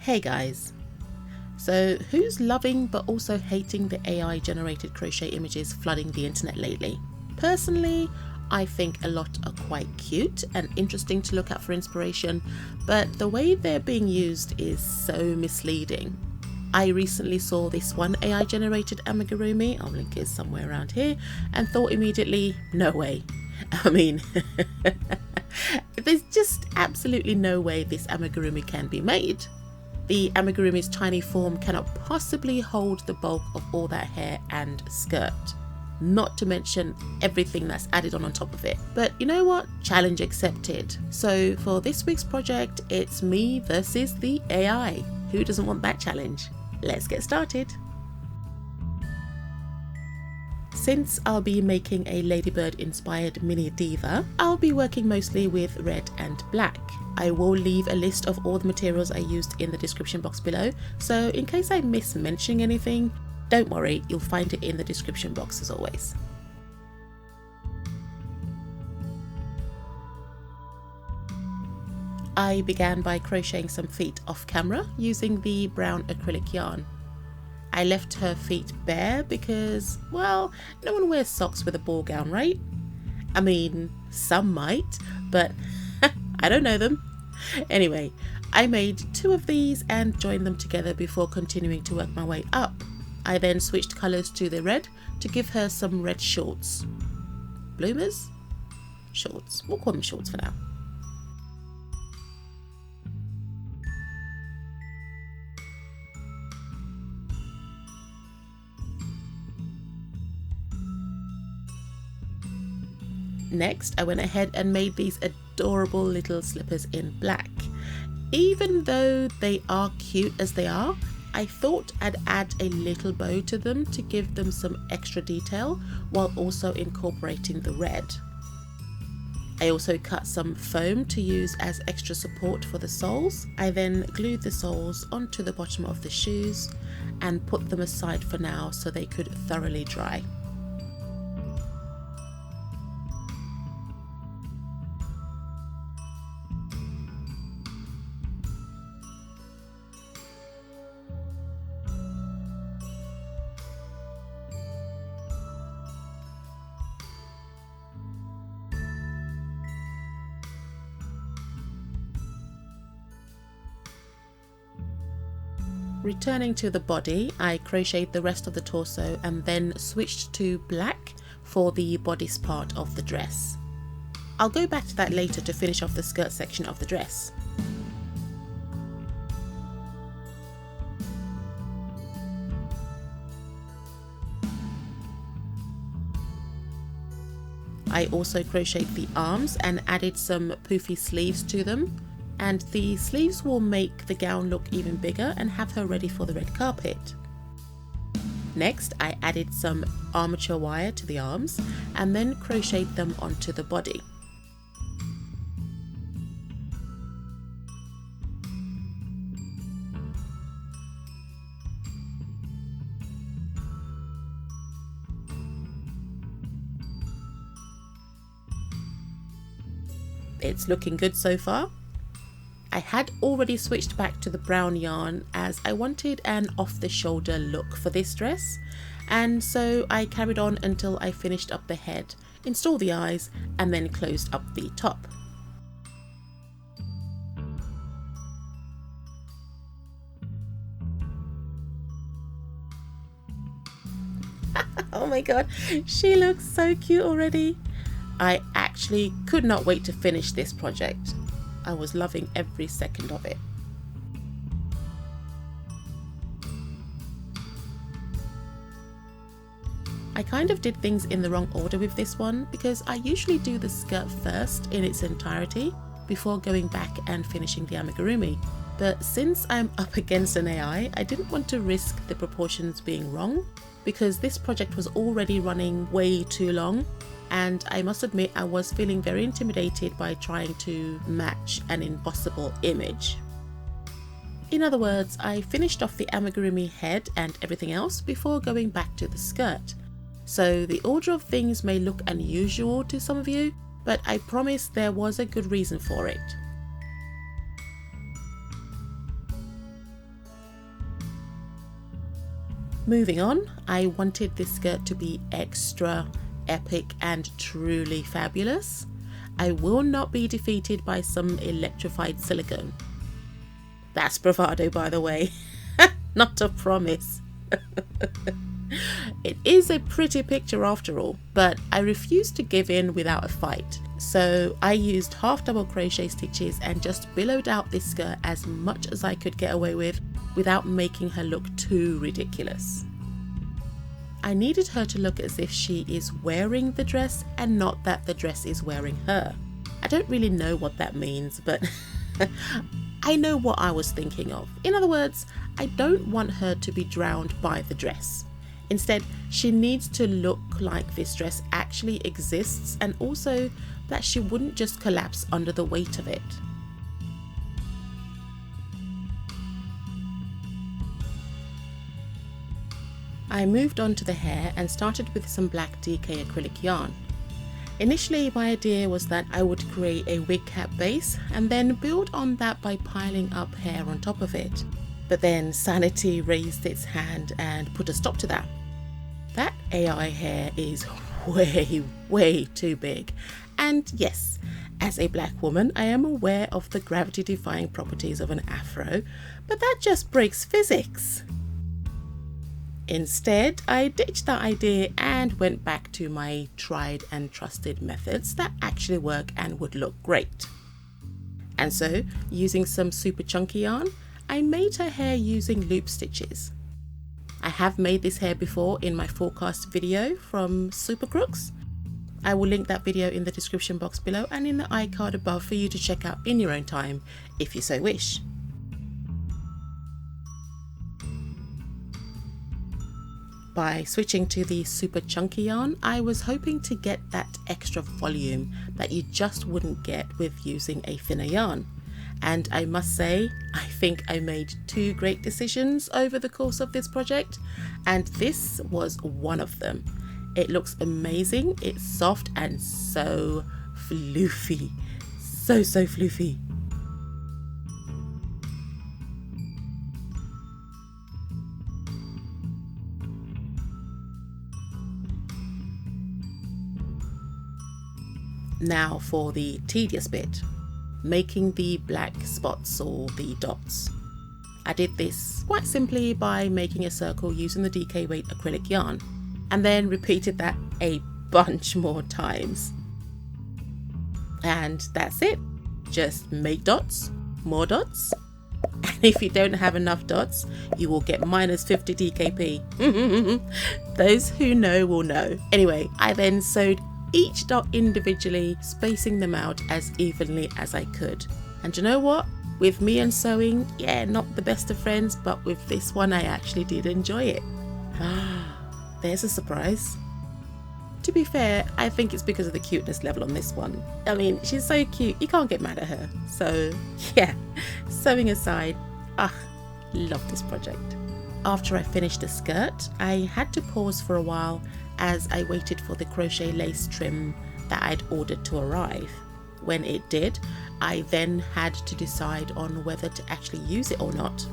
Hey guys, so who's loving but also hating the AI generated crochet images flooding the internet lately? Personally, I think a lot are quite cute and interesting to look at for inspiration, but the way they're being used is so misleading. I recently saw this one AI generated amigurumi, I'll link it somewhere around here, and thought immediately, no way. I mean, there's just absolutely no way this amigurumi can be made. The amigurumi's tiny form cannot possibly hold the bulk of all that hair and skirt, not to mention everything that's added on top of it. But you know what? Challenge accepted. So for this week's project, it's me versus the AI. Who doesn't want that challenge? Let's get started. Since I'll be making a Ladybird inspired mini diva, I'll be working mostly with red and black. I will leave a list of all the materials I used in the description box below, so in case I miss mentioning anything, don't worry, you'll find it in the description box as always. I began by crocheting some feet off camera using the brown acrylic yarn. I left her feet bare because, well, no one wears socks with a ball gown, right? I mean, some might, but I don't know them. Anyway, I made 2 of these and joined them together before continuing to work my way up. I then switched colours to the red to give her some red shorts. Bloomers? Shorts. We'll call them shorts for now. Next, I went ahead and made these adorable little slippers in black. Even though they are cute as they are, I thought I'd add a little bow to them to give them some extra detail while also incorporating the red. I also cut some foam to use as extra support for the soles. I then glued the soles onto the bottom of the shoes and put them aside for now so they could thoroughly dry. Returning to the body, I crocheted the rest of the torso and then switched to black for the bodice part of the dress. I'll go back to that later to finish off the skirt section of the dress. I also crocheted the arms and added some poofy sleeves to them. And the sleeves will make the gown look even bigger and have her ready for the red carpet. Next, I added some armature wire to the arms and then crocheted them onto the body. It's looking good so far. I had already switched back to the brown yarn as I wanted an off-the-shoulder look for this dress, and so I carried on until I finished up the head, installed the eyes, and then closed up the top. Oh my god, she looks so cute already. I actually could not wait to finish this project. I was loving every second of it. I kind of did things in the wrong order with this one because I usually do the skirt first in its entirety before going back and finishing the amigurumi. But since I'm up against an AI, I didn't want to risk the proportions being wrong because this project was already running way too long. And I must admit I was feeling very intimidated by trying to match an impossible image. In other words, I finished off the amigurumi head and everything else before going back to the skirt. So the order of things may look unusual to some of you, but I promise there was a good reason for it. Moving on, I wanted this skirt to be extra epic and truly fabulous. I will not be defeated by some electrified silicone. That's bravado, by the way, not a promise. It is a pretty picture after all, but I refused to give in without a fight. So I used half double crochet stitches and just billowed out this skirt as much as I could get away with without making her look too ridiculous. I needed her to look as if she is wearing the dress and not that the dress is wearing her. I don't really know what that means, but I know what I was thinking of. In other words, I don't want her to be drowned by the dress. Instead, she needs to look like this dress actually exists, and also that she wouldn't just collapse under the weight of it. I moved on to the hair and started with some black DK acrylic yarn. Initially, my idea was that I would create a wig cap base and then build on that by piling up hair on top of it. But then sanity raised its hand and put a stop to that. That AI hair is way too big. And yes, as a black woman, I am aware of the gravity-defying properties of an afro, but that just breaks physics. Instead, I ditched that idea and went back to my tried and trusted methods that actually work and would look great. And so, using some super chunky yarn, I made her hair using loop stitches. I have made this hair before in my forecast video from Super Crooks. I will link that video in the description box below and in the iCard above for you to check out in your own time if you so wish. By switching to the super chunky yarn, I was hoping to get that extra volume that you just wouldn't get with using a thinner yarn. And I must say, I think I made two great decisions over the course of this project, and this was one of them. It looks amazing, it's soft and so floofy, so floofy. Now for the tedious bit, making the black spots or the dots. I did this quite simply by making a circle using the DK weight acrylic yarn, and then repeated that a bunch more times. And that's it. Just make dots, more dots, and if you don't have enough dots, you will get minus 50 DKP. Those who know will know. Anyway, I then sewed each dot individually, spacing them out as evenly as I could. And you know what? With me and sewing, yeah, not the best of friends, but with this one I actually did enjoy it. There's a surprise. To be fair, I think it's because of the cuteness level on this one. I mean, she's so cute, you can't get mad at her. So yeah, sewing aside, love this project. After I finished the skirt, I had to pause for a while as I waited for the crochet lace trim that I'd ordered to arrive. When it did, I then had to decide on whether to actually use it or not.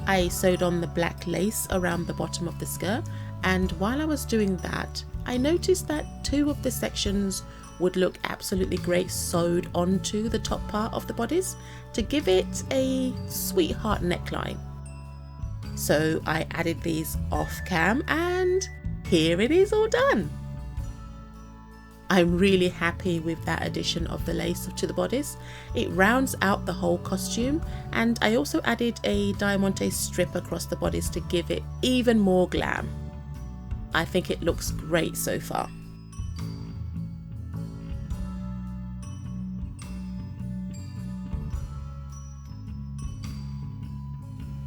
I sewed on the black lace around the bottom of the skirt, and while I was doing that, I noticed that two of the sections would look absolutely great sewed onto the top part of the bodice to give it a sweetheart neckline. So I added these off cam and here it is all done. I'm really happy with that addition of the lace to the bodice. It rounds out the whole costume, and I also added a diamante strip across the bodice to give it even more glam. I think it looks great so far.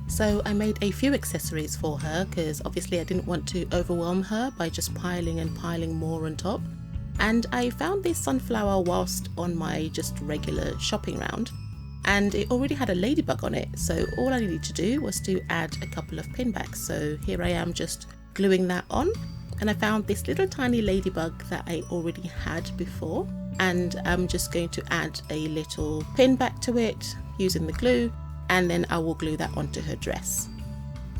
So I made a few accessories for her because obviously I didn't want to overwhelm her by just piling and piling more on top. And I found this sunflower whilst on my just regular shopping round, and it already had a ladybug on it, so all I needed to do was to add a couple of pin backs. So here I am just gluing that on, and I found this little tiny ladybug that I already had before, and I'm just going to add a little pin back to it using the glue, and then I will glue that onto her dress.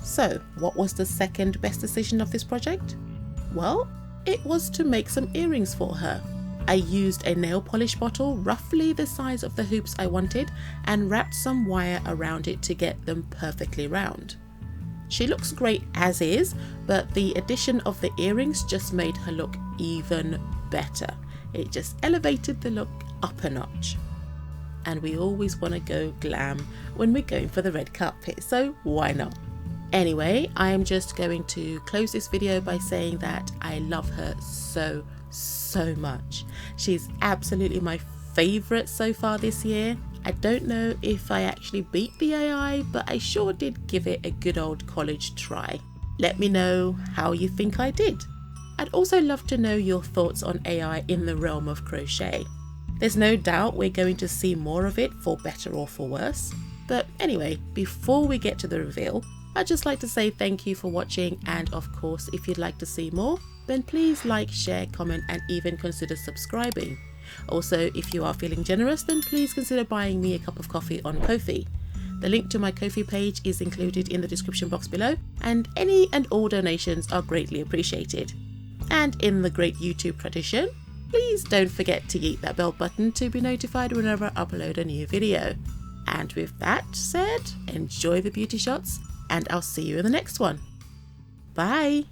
So what was the second best decision of this project? Well, it was to make some earrings for her. I used a nail polish bottle roughly the size of the hoops I wanted and wrapped some wire around it to get them perfectly round. She looks great as is, but the addition of the earrings just made her look even better. It just elevated the look up a notch. And we always want to go glam when we're going for the red carpet, so why not? Anyway, I am just going to close this video by saying that I love her so much. She's absolutely my favourite so far this year. I don't know if I actually beat the AI, but I sure did give it a good old college try. Let me know how you think I did. I'd also love to know your thoughts on AI in the realm of crochet. There's no doubt we're going to see more of it, for better or for worse. But anyway, before we get to the reveal, I'd just like to say thank you for watching, and of course if you'd like to see more, then please like, share, comment and even consider subscribing. Also, if you are feeling generous, then please consider buying me a cup of coffee on Ko-fi. The link to my Ko-fi page is included in the description box below, and any and all donations are greatly appreciated. And in the great YouTube tradition, please don't forget to hit that bell button to be notified whenever I upload a new video. And with that said, enjoy the beauty shots, and I'll see you in the next one. Bye!